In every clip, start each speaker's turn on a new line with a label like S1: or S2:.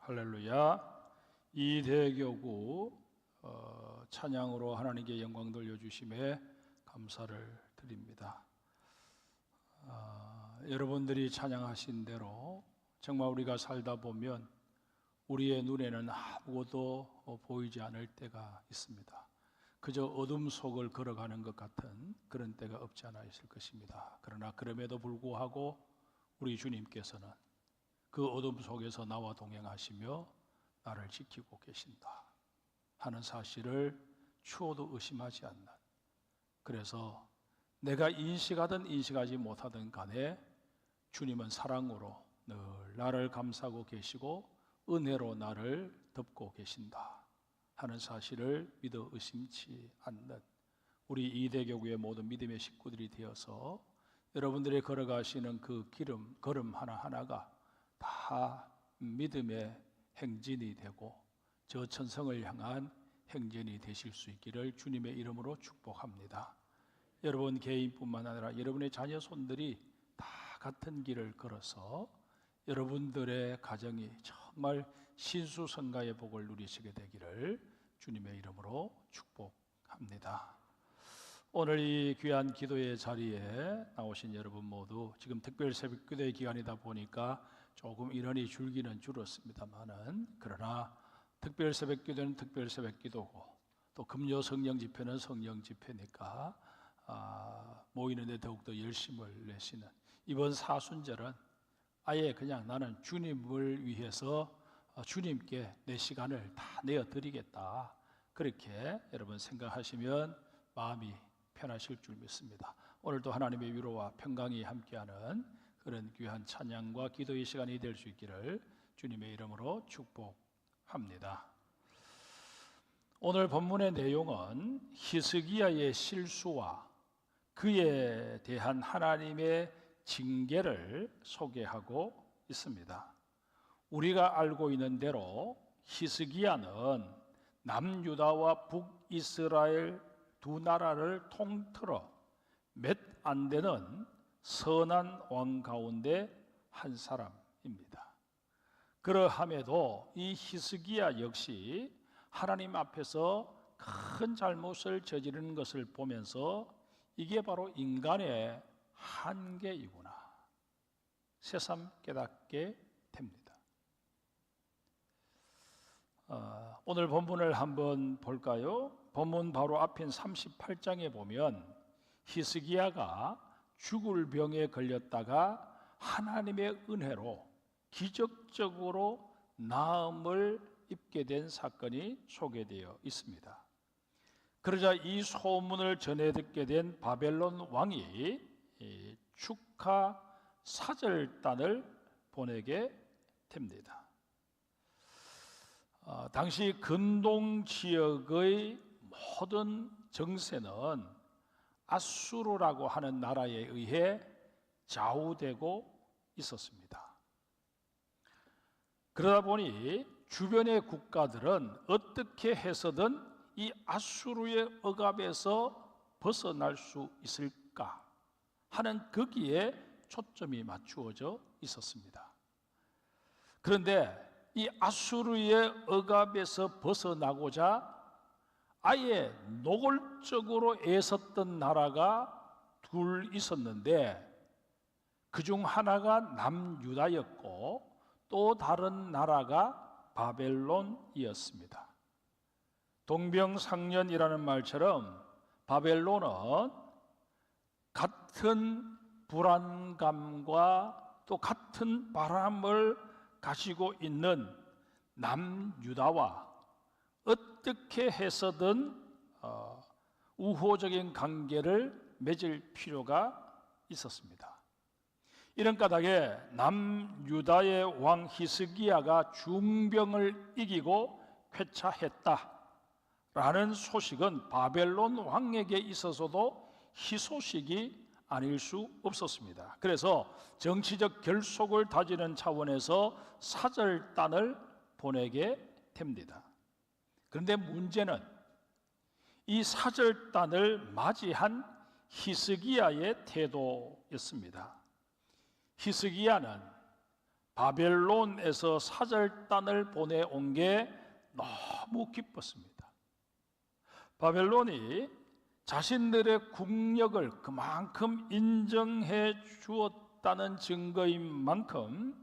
S1: 할렐루야. 이대교구 찬양으로 하나님께 영광 돌려주심에 감사를 드립니다. 여러분들이 찬양하신 대로 정말 우리가 살다 보면 우리의 눈에는 아무것도 보이지 않을 때가 있습니다. 그저 어둠 속을 걸어가는 것 같은 그런 때가 없지 않아 있을 것입니다. 그러나 그럼에도 불구하고 우리 주님께서는 그 어둠 속에서 나와 동행하시며 나를 지키고 계신다 하는 사실을 추호도 의심하지 않는, 그래서 내가 인식하든 인식하지 못하든 간에 주님은 사랑으로 늘 나를 감싸고 계시고 은혜로 나를 덮고 계신다 하는 사실을 믿어 의심치 않는 우리 이대교구의 모든 믿음의 식구들이 되어서 여러분들이 걸어가시는 그 걸음 하나하나가 다 믿음의 행진이 되고 저 천성을 향한 행진이 되실 수 있기를 주님의 이름으로 축복합니다. 여러분 개인뿐만 아니라 여러분의 자녀 손들이 다 같은 길을 걸어서 여러분들의 가정이 정말 신수성가의 복을 누리시게 되기를 주님의 이름으로 축복합니다. 오늘 이 귀한 기도의 자리에 나오신 여러분 모두 지금 특별 새벽 기도의 기간이다 보니까 조금 인원이 줄기는 줄었습니다만은, 그러나 특별 새벽 기도는 특별 새벽 기도고 또 금요 성령 집회는 성령 집회니까 모이는데 더욱더 열심을 내시는 이번 사순절은 아예 그냥 나는 주님을 위해서 주님께 내 시간을 다 내어드리겠다, 그렇게 여러분 생각하시면 마음이 편하실 줄 믿습니다. 오늘도 하나님의 위로와 평강이 함께하는 그런 귀한 찬양과 기도의 시간이 될 수 있기를 주님의 이름으로 축복합니다. 오늘 본문의 내용은 히스기야의 실수와 그에 대한 하나님의 징계를 소개하고 있습니다. 우리가 알고 있는 대로 히스기야는 남유다와 북이스라엘 두 나라를 통틀어 몇 안 되는 선한 왕 가운데 한 사람입니다. 그러함에도 이 히스기야 역시 하나님 앞에서 큰 잘못을 저지르는 것을 보면서 이게 바로 인간의 한계이구나 새삼 깨닫게 됩니다. 오늘 본문을 한번 볼까요? 본문 바로 앞인 38장에 보면 히스기야가 죽을 병에 걸렸다가 하나님의 은혜로 기적적으로 나음을 입게 된 사건이 소개되어 있습니다. 그러자 이 소문을 전해 듣게 된 바벨론 왕이 축하 사절단을 보내게 됩니다. 당시 근동 지역의 모든 정세는 아수르라고 하는 나라에 의해 좌우되고 있었습니다. 그러다 보니 주변의 국가들은 어떻게 해서든 이 아수르의 억압에서 벗어날 수 있을까 하는 거기에 초점이 맞추어져 있었습니다. 그런데 이 아수르의 억압에서 벗어나고자 아예 노골적으로 애썼던 나라가 둘 있었는데 그중 하나가 남유다였고 또 다른 나라가 바벨론이었습니다. 동병상련이라는 말처럼 바벨론은 같은 불안감과 또 같은 바람을 가지고 있는 남유다와 어떻게 해서든 우호적인 관계를 맺을 필요가 있었습니다. 이런 까닭에 남유다의 왕 히스기야가 중병을 이기고 쾌차했다라는 소식은 바벨론 왕에게 있어서도 희소식이 아닐 수 없었습니다. 그래서 정치적 결속을 다지는 차원에서 사절단을 보내게 됩니다. 그런데 문제는 이 사절단을 맞이한 히스기야의 태도였습니다. 히스기야는 바벨론에서 사절단을 보내온 게 너무 기뻤습니다. 바벨론이 자신들의 국력을 그만큼 인정해 주었다는 증거인 만큼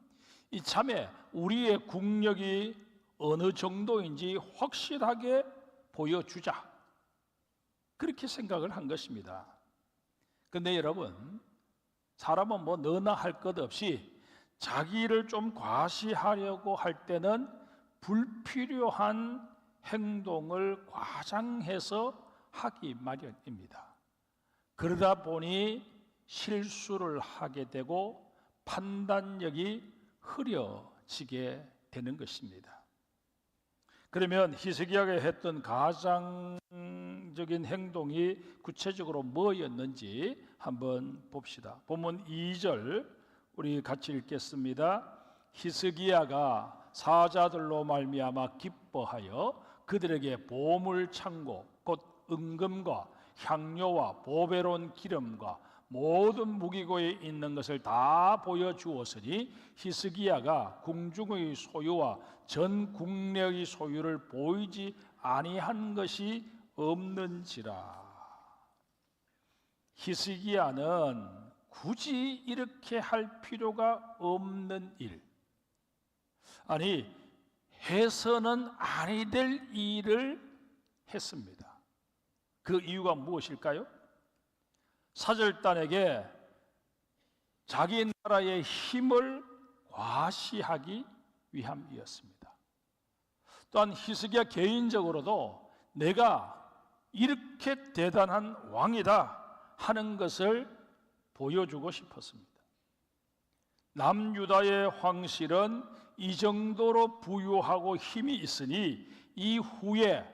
S1: 이참에 우리의 국력이 어느 정도인지 확실하게 보여주자, 그렇게 생각을 한 것입니다. 그런데 여러분, 사람은 뭐 너나 할 것 없이 자기를 좀 과시하려고 할 때는 불필요한 행동을 과장해서 하기 마련입니다. 그러다 보니 실수를 하게 되고 판단력이 흐려지게 되는 것입니다. 그러면 히스기야가 했던 가장적인 행동이 구체적으로 뭐였는지 한번 봅시다. 본문 2절 우리 같이 읽겠습니다. 히스기야가 사자들로 말미암아 기뻐하여 그들에게 보물 창고 곧 은금과 향료와 보배로운 기름과 모든 무기고에 있는 것을 다 보여주었으니 히스기야가 궁중의 소유와 전 국력의 소유를 보이지 아니한 것이 없는지라. 히스기야는 굳이 이렇게 할 필요가 없는 일, 아니 해서는 아니 될 일을 했습니다. 그 이유가 무엇일까요? 사절단에게 자기 나라의 힘을 과시하기 위함이었습니다. 또한 히스기야 개인적으로도 내가 이렇게 대단한 왕이다 하는 것을 보여주고 싶었습니다. 남유다의 황실은 이 정도로 부유하고 힘이 있으니 이후에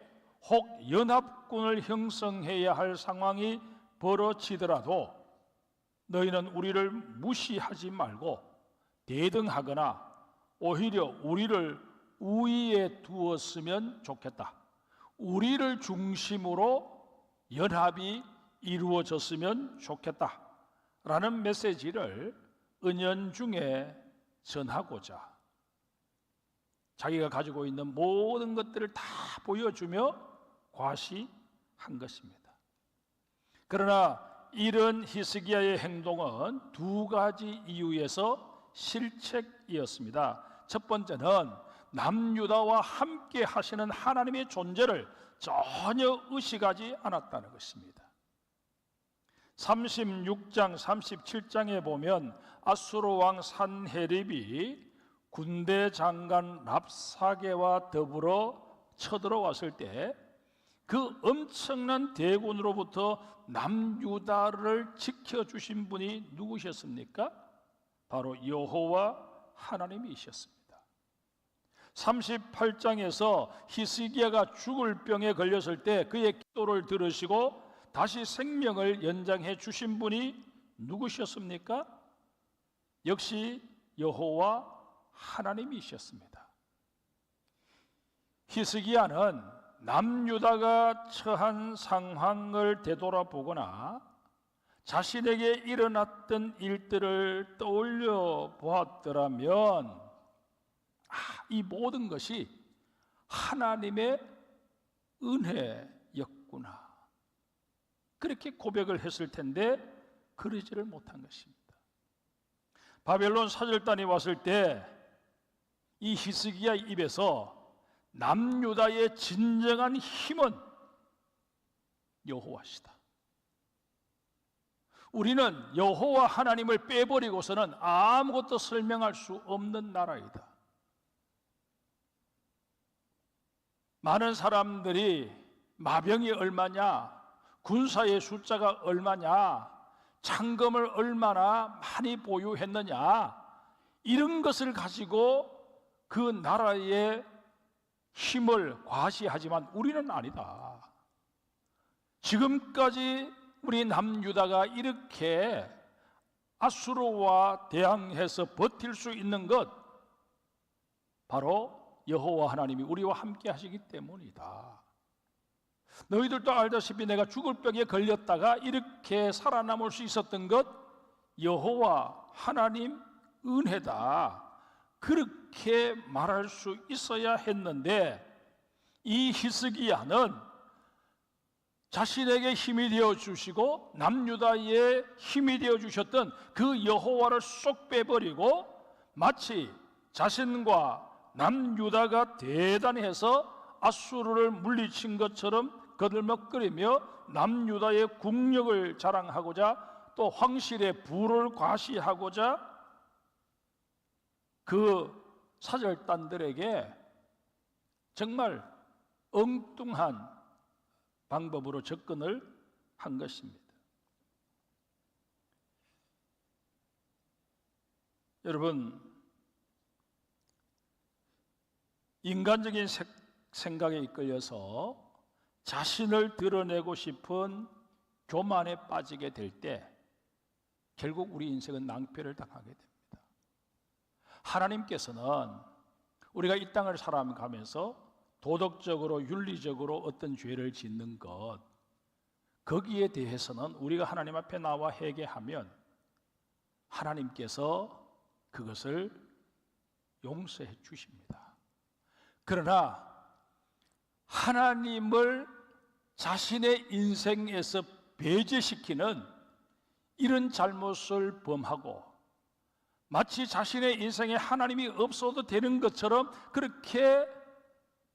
S1: 혹 연합군을 형성해야 할 상황이 벌어지더라도 너희는 우리를 무시하지 말고 대등하거나 오히려 우리를 우위에 두었으면 좋겠다. 우리를 중심으로 연합이 이루어졌으면 좋겠다 라는 메시지를 은연중에 전하고자 자기가 가지고 있는 모든 것들을 다 보여주며 과시한 것입니다. 그러나 이런 히스기야의 행동은 두 가지 이유에서 실책이었습니다. 첫 번째는 남유다와 함께 하시는 하나님의 존재를 전혀 의식하지 않았다는 것입니다. 36장, 37장에 보면 아수르 왕 산헤립이 군대 장관 랍사게와 더불어 쳐들어왔을 때 그 엄청난 대군으로부터 남유다를 지켜주신 분이 누구셨습니까? 바로 여호와 하나님이셨습니다. 38장에서 히스기야가 죽을 병에 걸렸을 때 그의 기도를 들으시고 다시 생명을 연장해 주신 분이 누구셨습니까? 역시 여호와 하나님이셨습니다. 히스기야는 남유다가 처한 상황을 되돌아보거나 자신에게 일어났던 일들을 떠올려 보았더라면 이 모든 것이 하나님의 은혜였구나, 그렇게 고백을 했을 텐데 그러지를 못한 것입니다. 바벨론 사절단이 왔을 때 이 히스기야 입에서 남유다의 진정한 힘은 여호와시다, 우리는 여호와 하나님을 빼버리고서는 아무것도 설명할 수 없는 나라이다. 많은 사람들이 마병이 얼마냐, 군사의 숫자가 얼마냐, 창검을 얼마나 많이 보유했느냐, 이런 것을 가지고 그 나라의 힘을 과시하지만 우리는 아니다. 지금까지 우리 남유다가 이렇게 아수르와 대항해서 버틸 수 있는 것, 바로 여호와 하나님이 우리와 함께 하시기 때문이다. 너희들도 알다시피 내가 죽을 병에 걸렸다가 이렇게 살아남을 수 있었던 것 여호와 하나님 은혜다 그렇게 말할 수 있어야 했는데, 이 히스기야는 자신에게 힘이 되어 주시고 남유다에 힘이 되어 주셨던 그 여호와를 쏙 빼버리고 마치 자신과 남유다가 대단히 해서 아수르를 물리친 것처럼 거들먹거리며 남유다의 국력을 자랑하고자 또 황실의 부를 과시하고자 그 사절단들에게 정말 엉뚱한 방법으로 접근을 한 것입니다. 여러분, 인간적인 생각에 이끌려서 자신을 드러내고 싶은 교만에 빠지게 될 때 결국 우리 인생은 낭패를 당하게 됩니다. 하나님께서는 우리가 이 땅을 살아가면서 도덕적으로 윤리적으로 어떤 죄를 짓는 것, 거기에 대해서는 우리가 하나님 앞에 나와 회개하면 하나님께서 그것을 용서해 주십니다. 그러나 하나님을 자신의 인생에서 배제시키는 이런 잘못을 범하고 마치 자신의 인생에 하나님이 없어도 되는 것처럼 그렇게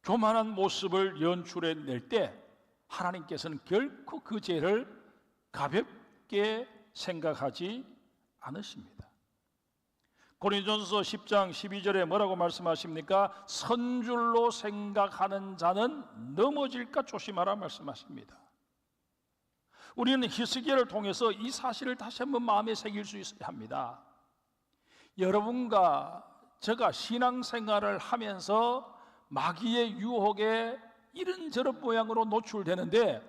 S1: 교만한 모습을 연출해낼 때 하나님께서는 결코 그 죄를 가볍게 생각하지 않으십니다. 고린도전서 10장 12절에 뭐라고 말씀하십니까? 선줄로 생각하는 자는 넘어질까 조심하라 말씀하십니다. 우리는 히스기야를 통해서 이 사실을 다시 한번 마음에 새길 수 있어야 합니다. 여러분과 제가 신앙생활을 하면서 마귀의 유혹에 이런저런 모양으로 노출되는데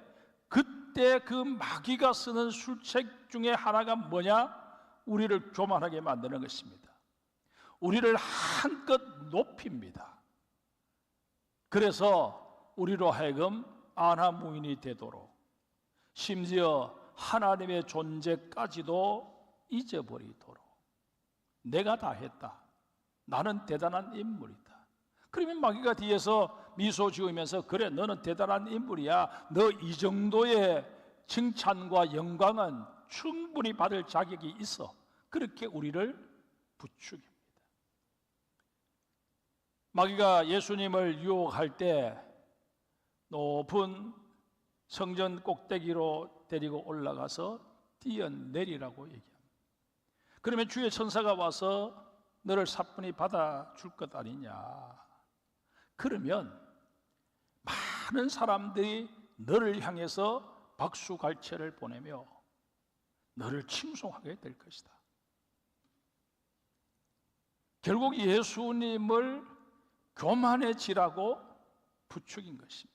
S1: 그때 그 마귀가 쓰는 술책 중에 하나가 뭐냐? 우리를 교만하게 만드는 것입니다. 우리를 한껏 높입니다. 그래서 우리로 하여금 안하무인이 되도록 심지어 하나님의 존재까지도 잊어버리도록 내가 다 했다. 나는 대단한 인물이다. 그러면 마귀가 뒤에서 미소 지으면서 그래 너는 대단한 인물이야. 너 이 정도의 칭찬과 영광은 충분히 받을 자격이 있어. 그렇게 우리를 부추깁니다. 마귀가 예수님을 유혹할 때 높은 성전 꼭대기로 데리고 올라가서 뛰어내리라고 얘기합니다. 그러면 주의 천사가 와서 너를 사뿐히 받아줄 것 아니냐. 그러면 많은 사람들이 너를 향해서 박수갈채를 보내며 너를 칭송하게 될 것이다. 결국 예수님을 교만해지라고 부추긴 것입니다.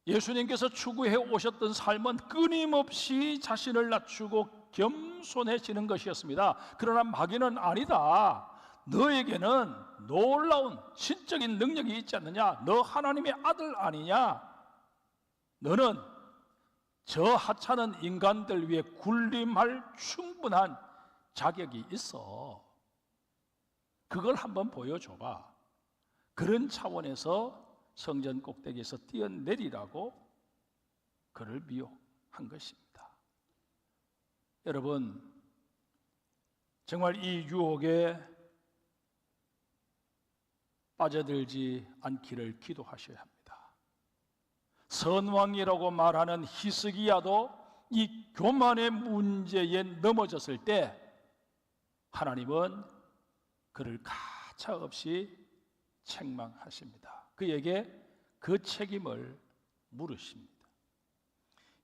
S1: 예수님께서 추구해 오셨던 삶은 끊임없이 자신을 낮추고 겸손해지는 것이었습니다. 그러나 마귀는 아니다. 너에게는 놀라운 신적인 능력이 있지 않느냐? 너 하나님의 아들 아니냐? 너는 저 하찮은 인간들 위해 군림할 충분한 자격이 있어. 그걸 한번 보여줘봐. 그런 차원에서 성전 꼭대기에서 뛰어내리라고 그를 미혹한 것입니다. 여러분, 정말 이 유혹에 빠져들지 않기를 기도하셔야 합니다. 선왕이라고 말하는 히스기야도 이 교만의 문제에 넘어졌을 때 하나님은 그를 가차없이 책망하십니다. 그에게 그 책임을 물으십니다.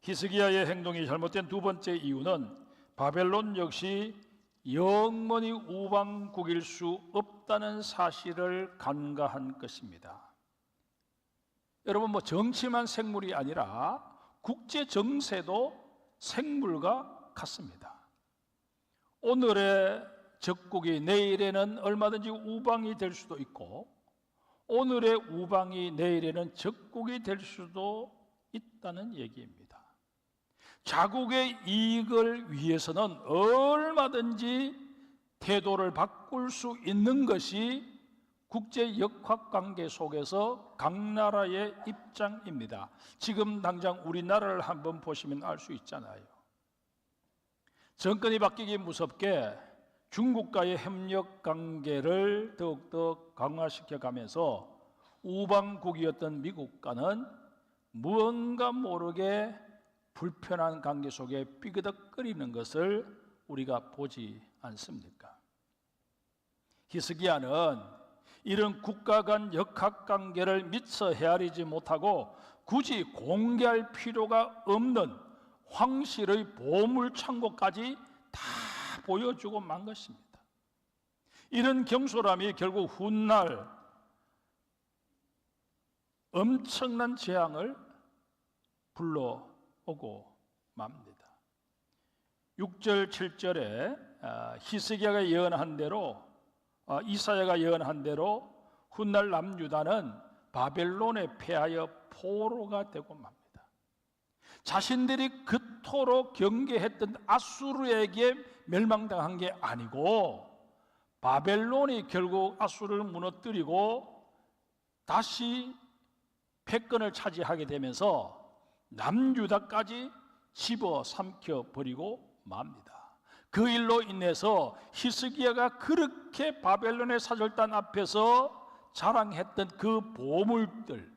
S1: 히스기야의 행동이 잘못된 두 번째 이유는 바벨론 역시 영원히 우방국일 수 없다는 사실을 간과한 것입니다. 여러분, 정치만 생물이 아니라 국제 정세도 생물과 같습니다. 오늘의 적국이 내일에는 얼마든지 우방이 될 수도 있고 오늘의 우방이 내일에는 적국이 될 수도 있다는 얘기입니다. 자국의 이익을 위해서는 얼마든지 태도를 바꿀 수 있는 것이 국제 역학관계 속에서 각 나라의 입장입니다. 지금 당장 우리나라를 한번 보시면 알 수 있잖아요. 정권이 바뀌기 무섭게 중국과의 협력 관계를 더욱더 강화시켜 가면서 우방국이었던 미국과는 무언가 모르게 불편한 관계 속에 삐그덕거리는 것을 우리가 보지 않습니까? 히스기야는 이런 국가 간 역학관계를 미처 헤아리지 못하고 굳이 공개할 필요가 없는 황실의 보물창고까지 다 보여주고 만 것입니다. 이런 경솔함이 결국 훗날 엄청난 재앙을 불러오고 맙니다. 6절 7절에 히스기야가 예언한 대로 이사야가 예언한 대로 훗날 남유다는 바벨론에 패하여 포로가 되고 맙니다. 자신들이 그토록 경계했던 아수르에게 멸망당한 게 아니고 바벨론이 결국 아수르를 무너뜨리고 다시 패권을 차지하게 되면서 남유다까지 집어삼켜 버리고 맙니다. 그 일로 인해서 히스기야가 그렇게 바벨론의 사절단 앞에서 자랑했던 그 보물들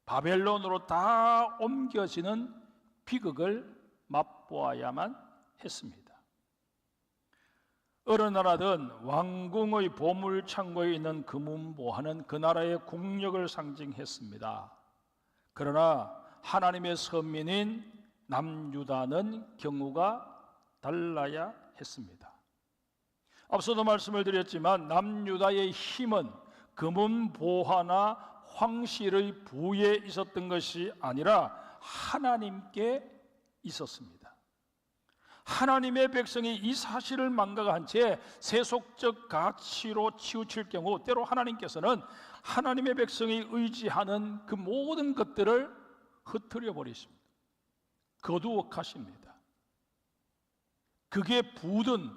S1: 바벨론으로 다 옮겨지는 비극을 맛보아야만 했습니다. 어느 나라든 왕궁의 보물창고에 있는 금은보화는 그 나라의 국력을 상징했습니다. 그러나 하나님의 선민인 남유다는 경우가 달라야 했습니다. 앞서도 말씀을 드렸지만 남유다의 힘은 금은보화나 황실의 부에 있었던 것이 아니라 하나님께 있었습니다. 하나님의 백성이 이 사실을 망각한 채 세속적 가치로 치우칠 경우 때로 하나님께서는 하나님의 백성이 의지하는 그 모든 것들을 흩트려 버리십니다. 거두어가십니다. 그게 부든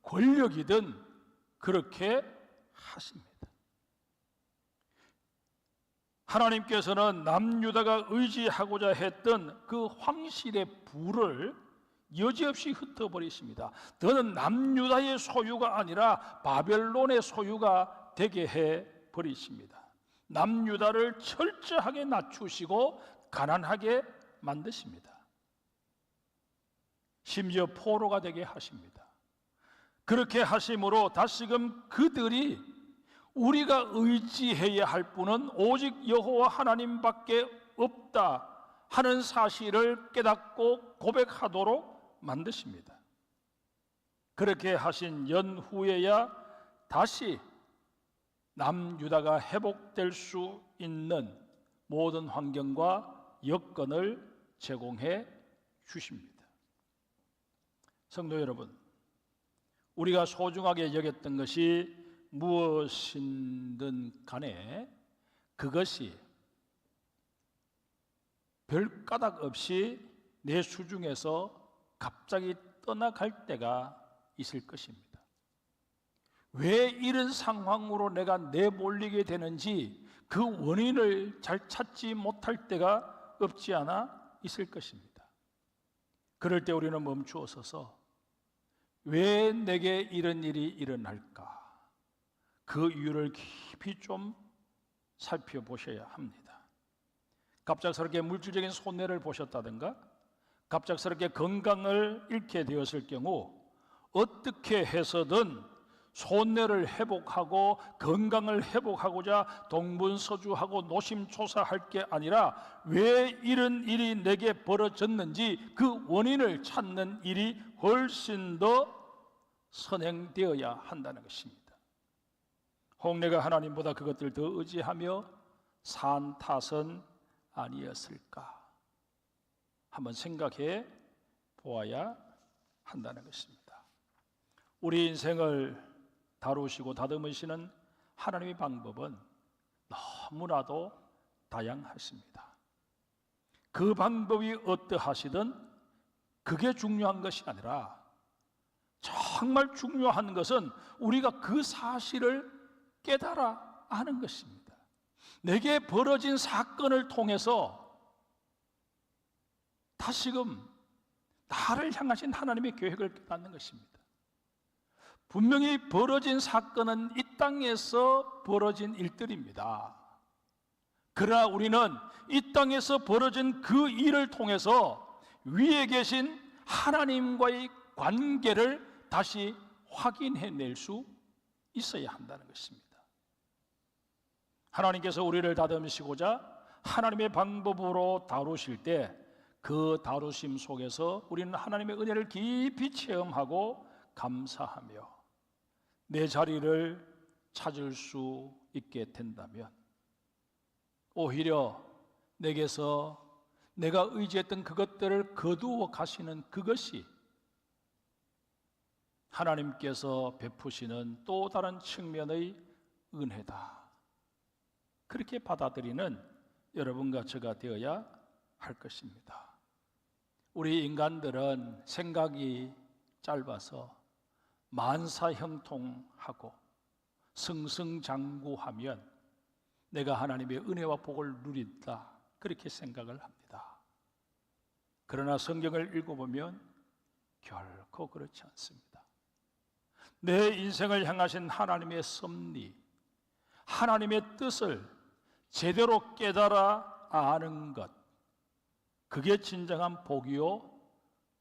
S1: 권력이든 그렇게 하십니다. 하나님께서는 남유다가 의지하고자 했던 그 황실의 부를 여지없이 흩어버리십니다. 너는 남유다의 소유가 아니라 바벨론의 소유가 되게 해버리십니다. 남유다를 철저하게 낮추시고 가난하게 만드십니다. 심지어 포로가 되게 하십니다. 그렇게 하심으로 다시금 그들이 우리가 의지해야 할 분은 오직 여호와 하나님밖에 없다 하는 사실을 깨닫고 고백하도록 만드십니다. 그렇게 하신 연후에야 다시 남유다가 회복될 수 있는 모든 환경과 여건을 제공해 주십니다. 성도 여러분, 우리가 소중하게 여겼던 것이 무엇이든 간에 그것이 별 까닭 없이 내 수중에서 갑자기 떠나갈 때가 있을 것입니다. 왜 이런 상황으로 내가 내몰리게 되는지 그 원인을 잘 찾지 못할 때가 없지 않아 있을 것입니다. 그럴 때 우리는 멈추어 서서 왜 내게 이런 일이 일어날까? 그 이유를 깊이 좀 살펴보셔야 합니다. 갑작스럽게 물질적인 손해를 보셨다든가 갑작스럽게 건강을 잃게 되었을 경우 어떻게 해서든 손해를 회복하고 건강을 회복하고자 동분서주하고 노심초사할 게 아니라 왜 이런 일이 내게 벌어졌는지 그 원인을 찾는 일이 훨씬 더 선행되어야 한다는 것입니다. 혹 내가 하나님보다 그것들 더 의지하며 산 탓은 아니었을까? 한번 생각해 보아야 한다는 것입니다. 우리 인생을 다루시고 다듬으시는 하나님의 방법은 너무나도 다양하십니다. 그 방법이 어떠하시든 그게 중요한 것이 아니라 정말 중요한 것은 우리가 그 사실을 깨달아 아는 것입니다. 내게 벌어진 사건을 통해서 다시금 나를 향하신 하나님의 계획을 깨닫는 것입니다. 분명히 벌어진 사건은 이 땅에서 벌어진 일들입니다. 그러나 우리는 이 땅에서 벌어진 그 일을 통해서 위에 계신 하나님과의 관계를 다시 확인해낼 수 있어야 한다는 것입니다. 하나님께서 우리를 다듬으시고자 하나님의 방법으로 다루실 때 그 다루심 속에서 우리는 하나님의 은혜를 깊이 체험하고 감사하며 내 자리를 찾을 수 있게 된다면 오히려 내게서 내가 의지했던 그것들을 거두어 가시는 그것이 하나님께서 베푸시는 또 다른 측면의 은혜다. 그렇게 받아들이는 여러분과 저가 되어야 할 것입니다. 우리 인간들은 생각이 짧아서 만사형통하고 승승장구하면 내가 하나님의 은혜와 복을 누린다, 그렇게 생각을 합니다. 그러나 성경을 읽어보면 결코 그렇지 않습니다. 내 인생을 향하신 하나님의 섭리, 하나님의 뜻을 제대로 깨달아 아는 것, 그게 진정한 복이요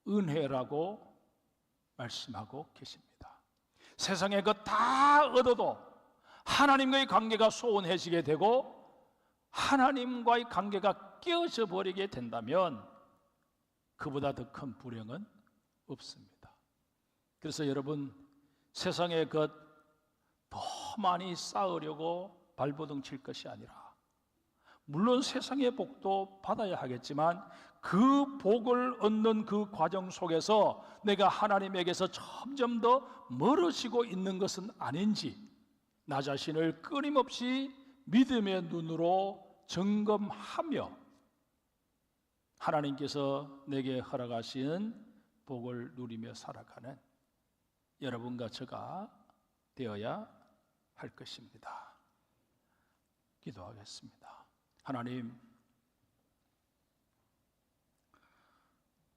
S1: 은혜라고 말씀하고 계십니다. 세상에 그 다 얻어도 하나님과의 관계가 소원해지게 되고 하나님과의 관계가 깨어져 버리게 된다면 그보다 더 큰 불행은 없습니다. 그래서 여러분, 세상의 것 더 많이 쌓으려고 발버둥 칠 것이 아니라, 물론 세상의 복도 받아야 하겠지만 그 복을 얻는 그 과정 속에서 내가 하나님에게서 점점 더 멀어지고 있는 것은 아닌지 나 자신을 끊임없이 믿음의 눈으로 점검하며 하나님께서 내게 허락하신 복을 누리며 살아가는 여러분과 저가 되어야 할 것입니다. 기도하겠습니다. 하나님,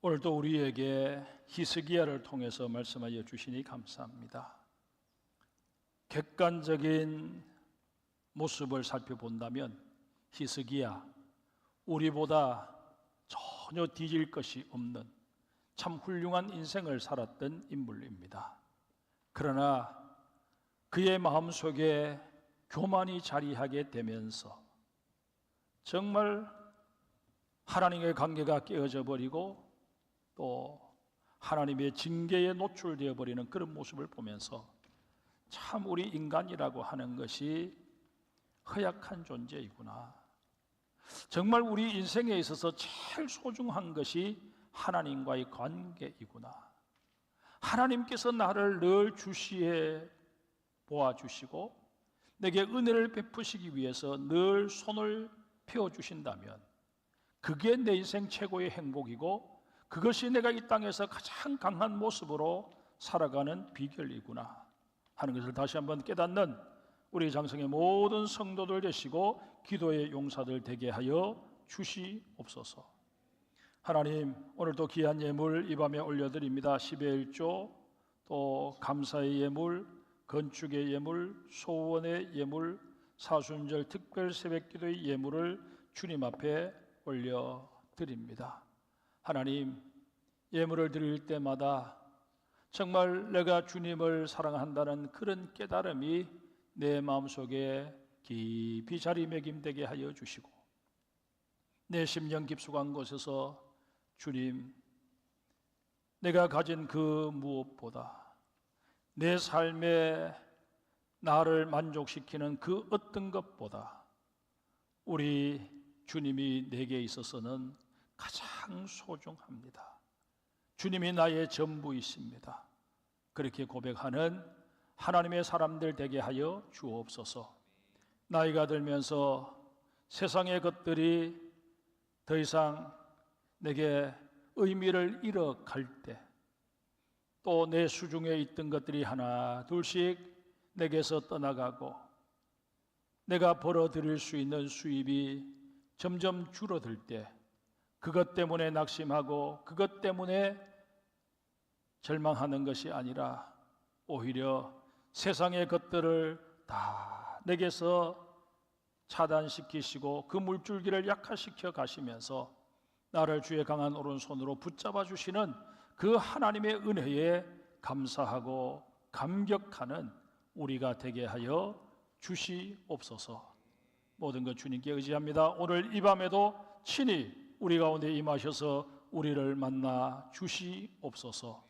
S1: 오늘도 우리에게 히스기야를 통해서 말씀하여 주시니 감사합니다. 객관적인 모습을 살펴본다면 히스기야, 우리보다 전혀 뒤질 것이 없는 참 훌륭한 인생을 살았던 인물입니다. 그러나 그의 마음속에 교만이 자리하게 되면서 정말 하나님의 관계가 깨어져 버리고 또 하나님의 징계에 노출되어 버리는 그런 모습을 보면서 참 우리 인간이라고 하는 것이 허약한 존재이구나. 정말 우리 인생에 있어서 제일 소중한 것이 하나님과의 관계이구나. 하나님께서 나를 늘 주시해 보아주시고 내게 은혜를 베푸시기 위해서 늘 손을 펴주신다면 그게 내 인생 최고의 행복이고 그것이 내가 이 땅에서 가장 강한 모습으로 살아가는 비결이구나 하는 것을 다시 한번 깨닫는 우리 장성의 모든 성도들 되시고 기도의 용사들 되게 하여 주시옵소서. 하나님, 오늘도 귀한 예물 이 밤에 올려드립니다. 10의 1조, 또 감사의 예물, 건축의 예물, 소원의 예물, 사순절 특별 새벽기도의 예물을 주님 앞에 올려드립니다. 하나님, 예물을 드릴 때마다 정말 내가 주님을 사랑한다는 그런 깨달음이 내 마음속에 깊이 자리매김되게 하여 주시고 내 심령 깊숙한 곳에서 주님, 내가 가진 그 무엇보다 내 삶에 나를 만족시키는 그 어떤 것보다 우리 주님이 내게 있어서는 가장 소중합니다. 주님이 나의 전부이십니다. 그렇게 고백하는 하나님의 사람들 되게 하여 주옵소서. 나이가 들면서 세상의 것들이 더 이상 내게 의미를 잃어갈 때 또 내 수중에 있던 것들이 하나 둘씩 내게서 떠나가고 내가 벌어들일 수 있는 수입이 점점 줄어들 때 그것 때문에 낙심하고 그것 때문에 절망하는 것이 아니라 오히려 세상의 것들을 다 내게서 차단시키시고 그 물줄기를 약화시켜 가시면서 나를 주의 강한 오른손으로 붙잡아 주시는 그 하나님의 은혜에 감사하고 감격하는 우리가 되게 하여 주시옵소서. 모든 것 주님께 의지합니다. 오늘 이 밤에도 친히 우리 가운데 임하셔서 우리를 만나 주시옵소서.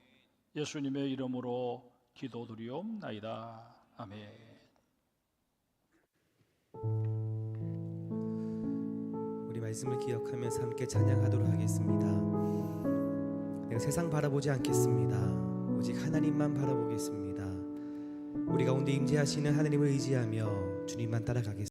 S1: 예수님의 이름으로 기도드리옵나이다. 아멘.
S2: 우리 말씀을 기억하면서 함께 찬양하도록 하겠습니다. 내가 세상 바라보지 않겠습니다. 오직 하나님만 바라보겠습니다. 우리 가운데 임재하시는 하나님을 의지하며 주님만 따라가겠습니다.